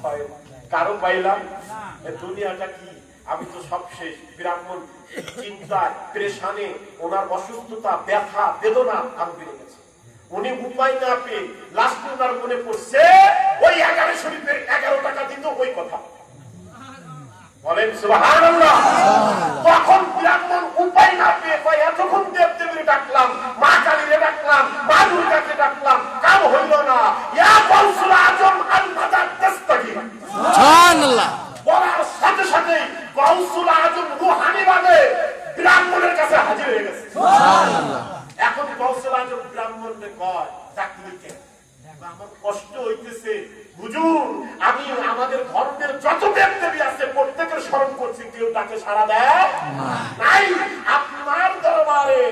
হয় কারো পাইলাম দুনিয়াটা কি আমি তো সব শেষ। ব্রাহ্মণ চিন্তায় প্রেশানে ওনার অসুস্থতা ব্যথা বেদনা আরো বেড়ে গেছে। উনি উপায় না পেয়ে লাস্টে ওনার মনে পড়ছে ওই 11 শরীফের 11 টাকা দিত ওই কথা। বলেন সুবহানাল্লাহ। তখন ব্রাহ্মণ উপায় না পেয়ে কয় এতক্ষণ দেবদেবীর ডাকলাম, মা কালীরে ডাকলাম, মা দুর্গাকে ডাকলাম, কাম হইল না। ইয়া গাউসুল আজম আল মাদাদ তাস্তাগীর। সুবহানাল্লাহ। বলার সাথে সাথে গাউসুল আজম রুহানিভাবে ব্রাহ্মণের কাছে হাজির হয়ে গেছে। সুবহানাল্লাহ। এখন গাউসুল আজম ব্রাহ্মণকে কয় ডাকলি কেন? আমার কষ্ট হইতেছে হুজুর, আমি আমাদের ধর্মের যত দেবদেবী আছে প্রত্যেকের স্মরণ করছি, কেউ তাকে সাড়া দেয় নাই। আপনার দরবারে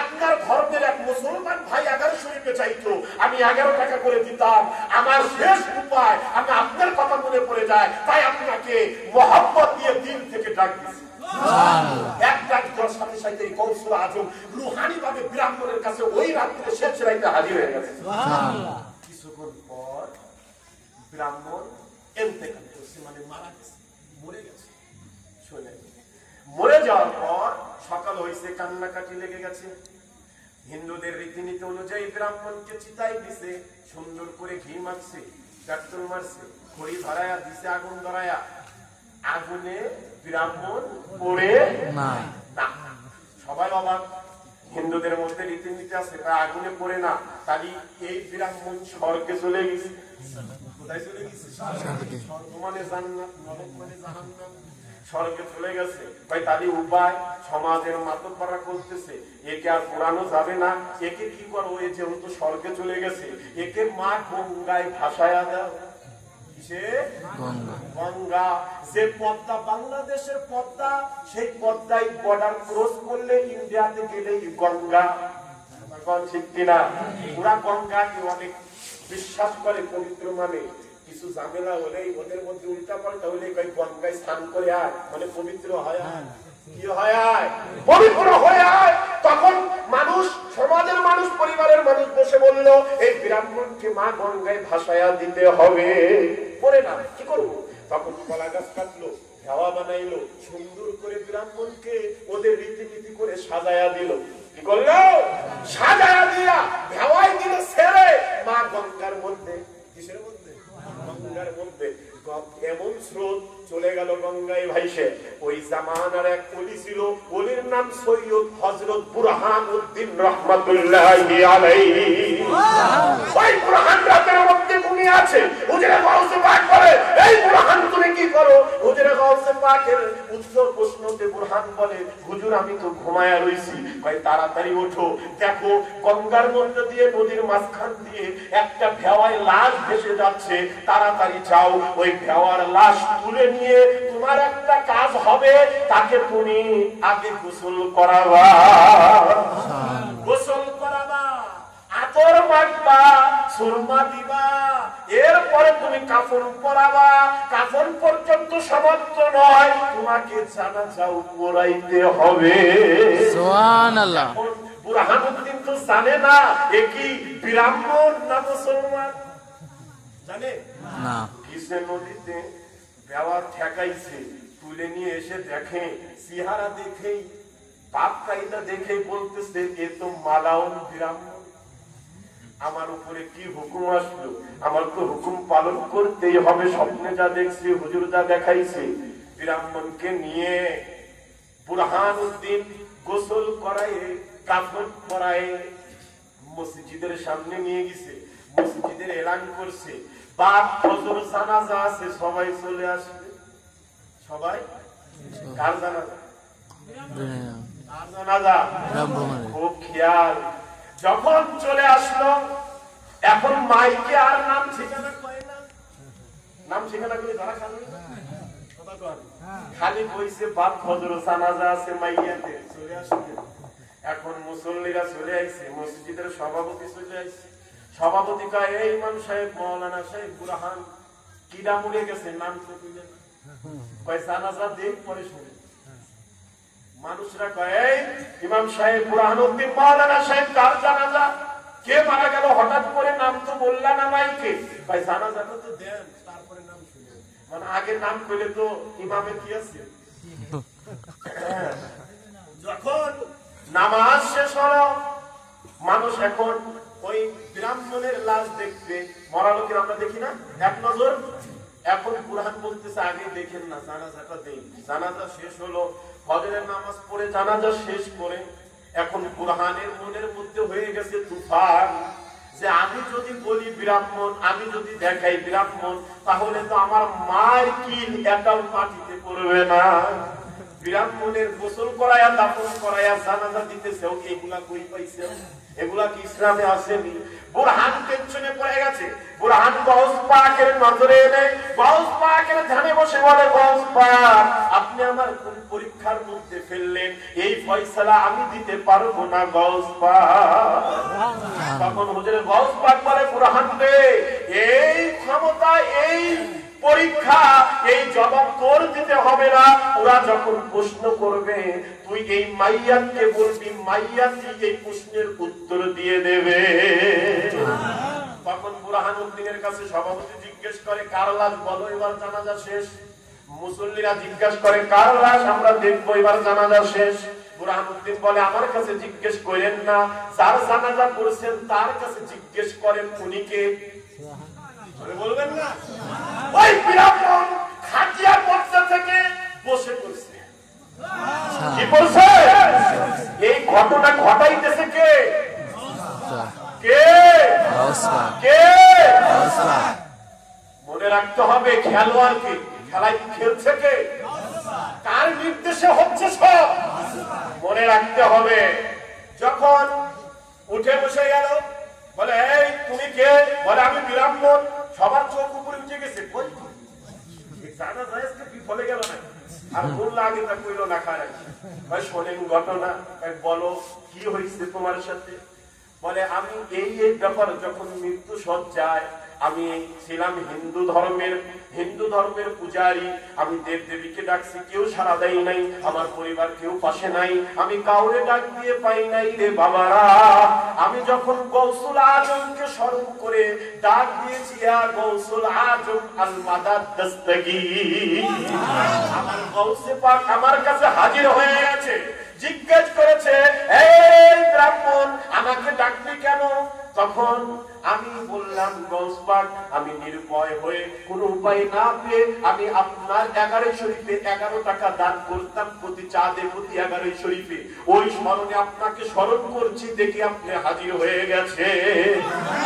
আপনার ধর্মের এক মুসলমান ভাই 11 শরীফে চাইতো, আমি 11 টাকা করে দিতাম। আমার শেষ উপায় আমি আপনার কথা মনে পড়ে যায়, তাই আপনাকে মহব্বত দিয়ে দিন থেকে ডাক দিচ্ছি। এক ডাক দেওয়ার সাথে সাথে গাউসুল আজম রুহানি ভাবে ব্রাহ্মণের কাছে ওই রাত্রে শেষ রাইতে হাজির হয়ে গেছে। কিছুক্ষণ পর ব্রাহ্মণ ইন্তেকাল করছে, মানে মারা গেছে, মরে গেছে। শুনে মরে যাওয়ার পর সকাল হয়েছে, কান্নাকাটি লেগে গেছে। হিন্দুদের রীতিনীতি অনুযায়ী ব্রাহ্মণকে চিতাই দিছে, সুন্দর করে ঘি মারছে, পেট্রোল মারছে, খড়ি ধরায়া দিছে, আগুন ধরায়া। আগুনে ব্রাহ্মণ পড়ে না। সবাই অবাক। হিন্দুদের মধ্যে রীতিনীতি আছে আগুনে পড়ে না, তাহলে এই ব্রাহ্মণ স্বর্গে চলে গেছে। কোথায় চলে গেছে? স্বর্গ মানে জান্নাত, নরক মানে জাহান্নাম। স্বর্গে চলে গেছে। ভাই তাহলে উপায়, সমাজের মাতব্বররা করতেছে একে আর পোড়ানো যাবে না, একে কি করো, এ যেহেতু স্বর্গে চলে গেছে একে মা গঙ্গায় ভাসায়া দাও। গঙ্গা, যে পদ্মা বাংলাদেশের পদ্মা, সেই পদ্মায় বর্ডার ক্রস করলে ইন্ডিয়াতে গেলেই গঙ্গা। ঠিক কিনা? পুরা গঙ্গাকে অনেক বিশ্বাস করে পবিত্র, মানে কিছু ঝামেলা হলেই ওদের মধ্যে উল্টা পাল্টা হলে গঙ্গায় স্নান করে আয়, মানে পবিত্র হয়। কি হয়? পবিত্র হয়ে আয়। তখন মানুষ, সমাজের মানুষ, পরিবারের মানুষ বসে বলল এই ব্রাহ্মণকে মা গঙ্গায় ভাসায়া দিতে হবে। পরে না কি করবো? তখন কলা গাছ কাটলো, ভেওয়া বানাইলো, সুন্দর করে ব্রাহ্মণকে ওদের রীতিনীতি করে সাজায়া দিল। কি করলো? সাজায়া দিয়া ভেওয়াই দিল ছেড়ে মা গঙ্গার মধ্যে। কিসের মধ্যে? গঙ্গার মধ্যে। এমন স্রোত চলে গেল গঙ্গায় ভাইসে। ওই জামানার এক ওলি ছিল, ওলির নাম সৈয়দ হযরত বুরহানুদ্দিন রাহমাতুল্লাহি আলাইহি। ওই বুরহান রাতের মধ্যে ঘুমিয়ে আছে। হুজুরে গাউসে পাক বলে এই বুরহান তুমি কি করো? হুজুরে গাউসে পাকের উত্তর প্রশ্নতে বুরহান বলে হুজুর আমি তো ঘুমায়া রইছি। ভাই তাড়াতাড়ি ওঠো, দেখো গঙ্গার মধ্যে দিয়ে নদীর মাঝখান দিয়ে একটা ভেওয়ায় লাশ ভেসে যাচ্ছে, তাড়াতাড়ি যাও ওই ভেওয়ার লাশ তুলে নিয়ে তোমার একটা কাজ হবে, তাকে তুমি আগে গোসল করাবা। গোসল করাবা, আতর মাখবা, সুরমা দিবা, এরপরে তুমি কাফন পরাবা। কাফন পর্যন্ত সমাপ্ত নয়, তোমাকে জানাজাও পড়াইতে হবে। সুবহানাল্লাহ। বুরহানুদ্দিন তো জানে না এ কি ব্রাহ্মণ না মুসলমান, জানে না। কিসে নদীতে ব্যবহার ঠেকাইছে, তুলে নিয়ে এসে দেখে, চেহারা দেখেই, পাপ কায়দা দেখেই বলতেছে এ তো মালাউন ব্রাহ্মণ। আমার উপরে কি হুকুম আসলো, আমার তো হুকুম পালন করতেই হবে। স্বপ্নে যা দেখছি, হুজুর যা দেখাইছে। ব্রাহ্মণকে নিয়ে বুরহানুদ্দিন গোসল করায়, কাফন পরায় মসজিদের সামনে নিয়ে গেছে। মসজিদের এলান করছে বাদ ফজর জানাজা আছে, সবাই চলে আসবে। সবাই কার জানাজা? কার জানাজা? খুব খেয়াল। যখন চলে আসলো, এখন মাইকে আর নাম ঠিকানা কয় না। নাম ঠিকানা করে ধরা খালি বইছে বাদ ফজর জানাজা আছে, মাইয়াতে চলে আসবে। এখন মুসল্লিরা চলে আইছে, মসজিদের সভাপতি চলে আইছে। সভাপতি কয় এই ইমাম সাহেব, মাওলানা সাহেব, বুরহান কিডা মরে গেছে, নাম তো কইলেন কয় জানাজা দেখ পরে শুনে। মানুষরা কয় এই ইমাম সাহেব, বুরহানুদ্দিন, মাওলানা সাহেব কার জানাজা? কে মারা গেল হঠাৎ করে, নাম তো বললা না মাইকে। কয় জানাজাটা তো দেন, তারপরে নাম শুনে। মানে আগের নাম করলে তো ইমামে কি আছে। যখন নামাজ শেষ হলো, মানুষ এখন ওই ব্রাহ্মণের লাশ দেখবে, মরা লোকের আমরা দেখি না এক নজর। এখন কুরআন বলতেছে আগে দেখেন না, জানাজাটা দেন। জানাজা শেষ হলো, ফজরের নামাজ পড়ে জানাজা শেষ করে এখন কুরআনের মনের মধ্যে হয়ে গেছে তুফান, যে আমি যদি বলি ব্রাহ্মণ, আমি যদি দেখাই ব্রাহ্মণ, তাহলে তো আমার মায়ের কিল এটাও মাটিতে পড়বে না। ব্রাহ্মণের গোসল করায়া, দাফন করায়া, জানাজা দিতেছে, এগুলা কই পাইছে? এগুলা কি ইসলামে আসেনি? বুরহান টেনশনে পড়ে গেছে। বুরহান গাউস পাকের নজরে এনে গাউস পাকের ধ্যানে বসে বলে, গাউস পাক আপনি আমার কোন পরীক্ষার মধ্যে ফেললেন? এই ফয়সালা আমি দিতে পারবো না গাউস পাক। তখন হুজুর গাউস পাক বলে, বুরহান রে, এই ক্ষমতা, এই পরীক্ষা, এই জবাব তোর দিতে হবে না। ওরা যখন প্রশ্ন করবে তুই এই মাইয়াতকে বলবি, মাইয়াতই এই প্রশ্নের উত্তর দিয়ে দেবে। তখন বুরহানুদ্দিনের কাছে সভাপতি জিজ্ঞেস করে, কার লাশ বলো, এবার জানাজা শেষ। মুসল্লিরা জিজ্ঞেস করে, কার লাশ আমরা দেখবো, এবার জানাজা শেষ। বুরহানুদ্দিন বলে, আমার কাছে জিজ্ঞেস করেন না, যার জানাজা করছেন তার কাছে জিজ্ঞেস করেন, উনি কে? বলবেন না? ওই ব্রাহ্মণ খাটিয়ার মধ্যে থেকে বসে পড়ছে। কি বলছে? এই ঘটনা ঘটাইতেছে কে? কে? কে? মনে রাখতে হবে, খেলোয়াড়কে খেলায় খেলছে কে? কার নির্দেশে হচ্ছে সব মনে রাখতে হবে। যখন উঠে বসে গেল, বলে, এই তুমি কে? বলে, আমি ব্রাহ্মণ। সবার চোখ উপরে উঠে গেছে, জানা যায় বিফলে গেল না। আর বললো আগে তা কইল না, খারাপ ভাই শোনেন ঘটনা, বলো কি হয়েছে তোমার সাথে? বলে, আমি এই ব্যাপার, যখন মৃত্যু সজ্জায় আমি ছিলাম হিন্দু ধর্মের পূজারী, আমি দেব দেবীকে ডাকছি, কেউ সাড়া দেয় নাই, আমার পরিবার কেউ পাশে নাই, আমি কাউরে ডাক দিয়ে পাই নাই রে বাবারা। আমি যখন গৌসুল আজমকে স্মরণ করে ডাক দিয়েছি, ইয়া গৌসুল আজম আল মাদাদ দস্তগীর, আমার গৌসে পাক আমার কাছে হাজির হয়ে গেছে। জিজ্ঞেস করেছে, এই ব্রাহ্মণ আমাকে ডাকবি কেন? তখন আমি বললাম, গৌস পাক আমি নির্ভয় হয়ে কোন উপায় না পেয়ে আমি আপনার 11 শরীফে 11 টাকা দান করতাম, প্রতি চাঁদে প্রতি 11 শরীফে। ওই স্মরণে আপনাকে স্মরণ করছি, দেখি আপনি হাজির হয়ে গেছে।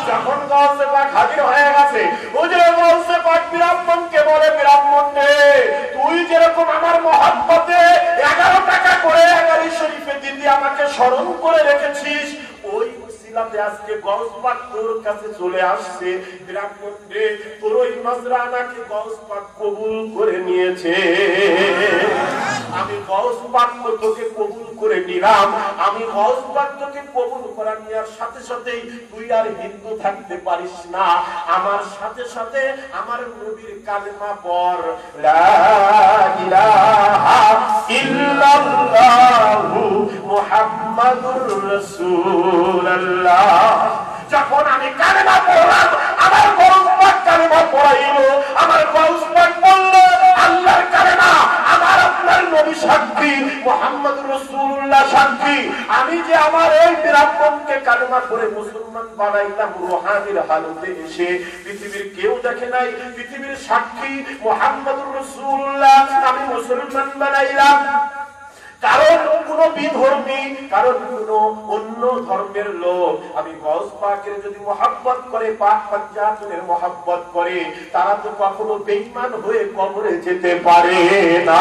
যখন গৌস পাক হাজির হয়ে গেছে, হুজুর গৌস পাক ব্রাহ্মণকে বলে, ব্রাহ্মণ রে, তুই যেরকম আমার মহব্বতে 11 টাকা করে 11 শরীফে দিদি আমাকে স্মরণ করে রেখেছিস, ওই আজকে গৌস পাক তোর কাছে চলে আসছে। ব্রাহ্মণ রে, তোর ওই নজরানাকে গৌস পাক কবুল করে নিয়েছে। আমি গৌস পাক তোকে কবুল করে নিলাম। আমি গৌস পাক তোকে কবুল করা নেওয়ার সাথে সাথেই তুই আর হিন্দু থাকতে পারিস না, আমার সাথে সাথে আমার নবীর কালেমা পড়, লা ইলাহা ইল্লাল্লাহু মুহাম্মাদুর রাসূলুল্লাহ। যখন আমি কালেমা পড়লাম, আমার গৌস পাক কালেমা পড়াইল, আমার গৌস পাক বলল, আল্লাহর কালেমা, আমার আপনার নবী সাক্ষী, মুহাম্মদুর রাসূলুল্লাহ সাক্ষী, আমি যে আমার এই ব্রাহ্মণকে কালেমা পড়ে মুসলমান বানাইলাম রুহানির হালতে এসে, পৃথিবীর কেউ দেখে নাই, পৃথিবীর সাক্ষী মুহাম্মদুর রাসূলুল্লাহ, আমি মুসলমান বানাইলাম। কারণ কোন বিধর্মী, কারণ কোন অন্য ধর্মের লোক আমি গৌস পাকের যদি মহব্বত করে, পাক পঞ্জাবের মহব্বত করে, তারা তো কখনো বেঈমান হয়ে কবরে যেতে পারে না।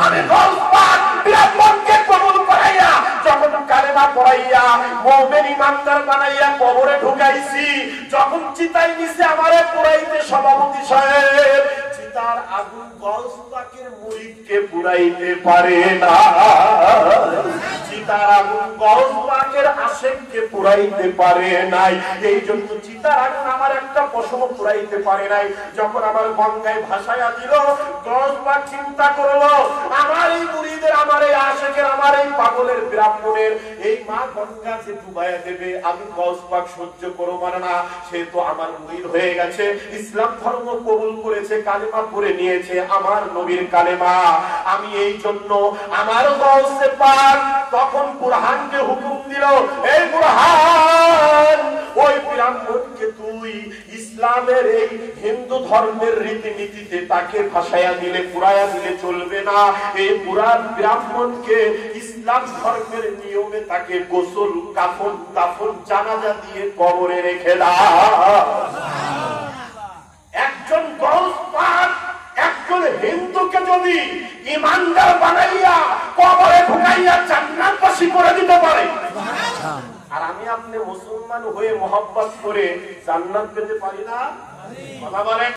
আমি গৌস পাক ব্রাহ্মণকে কবুল করাইয়া, যখন কালেমা পড়াইয়া মুমিন ইমানদার বানাইয়া কবরে ঢুকাইছি, যখন চিতাই নিচে আমারে পুরাইতে সভাপতি সাহেব চিতা চিতার আগুন গৌস পাকের মুরিদকে পুরাইতে পারে না, চিতার আগুন গৌস পাকের আশিককে পুরাইতে পারে নাই। এই জন্য চিতার আগুন আমার একটা পশম পুরাইতে পারে নাই। যখন আমার গঙ্গায় ভাসায়া দিল, গৌস পাক চিন্তা করলো, আমার এই মুরিদের, আমার এই আশিকের, আমার এই পাগলের ব্রাহ্মণের এই মা গঙ্গা যে ডুবাইয়া দেবে, আমি গৌস পাক সহ্য করব না। সে তো আমার মুরিদ হয়ে গেছে, ইসলাম ধর্ম কবুল করেছে, কালেমা পড়ে নিয়েছে, আমার নবীর কালেমা। আমি এই জন্য আমার গৌসে পাক তখন বুরহানকে হুকুম দিল, এই বুরহান, ওই ব্রাহ্মণকে তুই ইসলামের এই হিন্দু ধর্মের রীতিনীতিতে তাকে ভাসায়া দিলে, পুরায়া দিলে চলবে না। এই পুরান ব্রাহ্মণকে ইসলাম ধর্মের নিয়মে তাকে গোসল, কাফন, দাফন, জানাজা দিয়ে কবরে রেখে দাও। একজন গৌস পাক একজন হিন্দুকে যদি ইমানদার বানাইয়া কবরে ঢুকাইয়া জান্নাতবাসী করে দিতে পারে, আর আমি আপনি মুসলমান হয়ে মহব্বত করে জান্নাত পেতে পারি না? কথা বলেন।